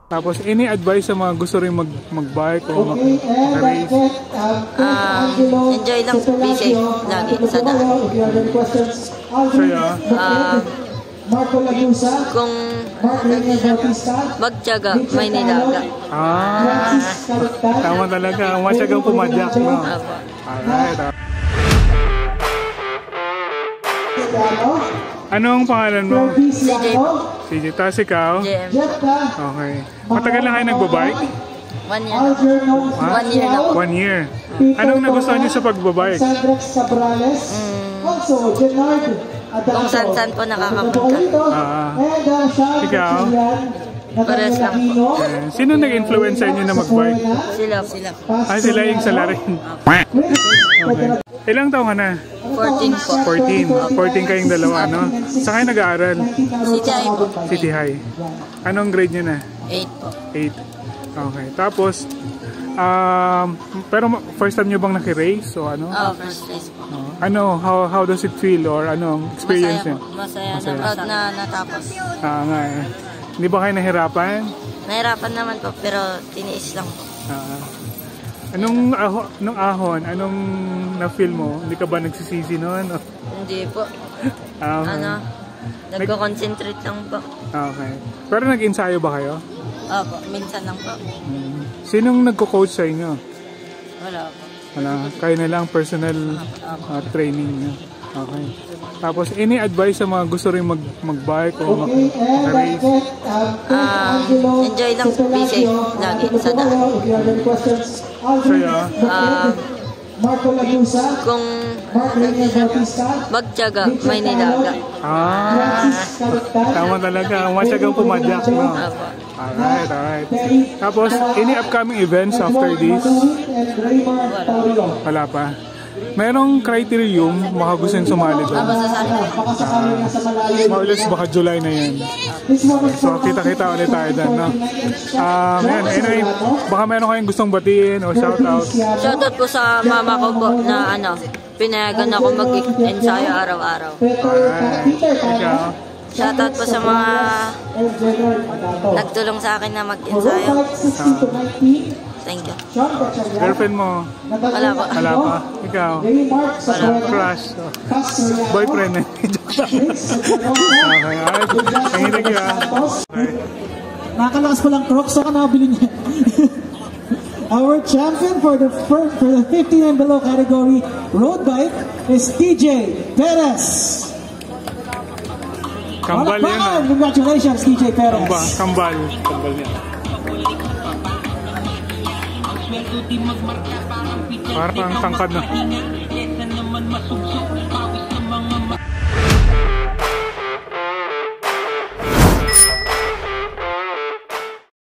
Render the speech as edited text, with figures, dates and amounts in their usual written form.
Tapos, any advice sa mga gusto rin mag-bike o mag-race? Enjoy lang, be safe lagi sa daan. Sa'yo? Kung magtiyaga, may nilaga. Tama talaga. Matyagang pumadyak, no? Alright. Anong pangalan mo? CJ po. CJ. Tapos ikaw? JM. Okay. Matagal na kayo nagbabike? 1 year na po. 1 year na po. 1 year. Anong nagustuhan niyo sa pagbabike? Kung saan-saan po nakakapunta. Ikaw? Pares lang po. Sino nag-influence sa inyo na mag-bike? Sila. Sila yung sala rin. Okay. Ilang taon ka na? 14 po. 14 kayong dalawa, no? Saan kayo nag-aaral? City High po. City High. Anong grade nyo na? 8 po. 8. Okay. Tapos, pero first time nyo bang naki-race o ano? First race po. Ano, how does it feel or anong experience nyo? Masaya. Proud na natapos. Nga eh. Hindi ba kayo nahirapan? Nahirapan naman po, pero tiniis lang po. Anong ahon, na-feel mo? Hindi ka ba nagsisisi noon? Hindi po. Nagko-concentrate lang po. Okay. Pero nag-ensayo ba kayo? Opo, minsan lang po. Sinong nagko-coach sa inyo? Wala po. Wala. Kayo na lang personal training nyo. Okay. Tapos, any advice sa mga gusto rin mag-bike o mag-race? Enjoy lang, be safe lagi sa daan. Sa'yo? Kung magtiyaga, may nilaga. Tama talaga. Matyagang pumadyak, no? Alright. Tapos, any upcoming events after this? Wala pa. Merong criterium, baka gusto yung sumali doon. More or less, baka July na yun. So, kita-kita ulit tayo doon, no? Anyway, baka meron kayong gustong batiin o shoutout? Shoutout po sa mama ko po na pinayagan ako mag-ensayo araw-araw. Ikaw? Shoutout po sa mga nagtulong sa akin na mag-ensayo. Thank you. Girlfriend mo? Wala pa. Wala pa. Ikaw? Wala pa. Crush? Boyfriend? Okay. Thank you. Nakakalakas ko lang Crocs. Saka nakabili niya. Our champion for the 15 and below category road bike is TJ Perez. Kambal yan. Congratulations, TJ Perez. Kambal niya. Parang tangkad na.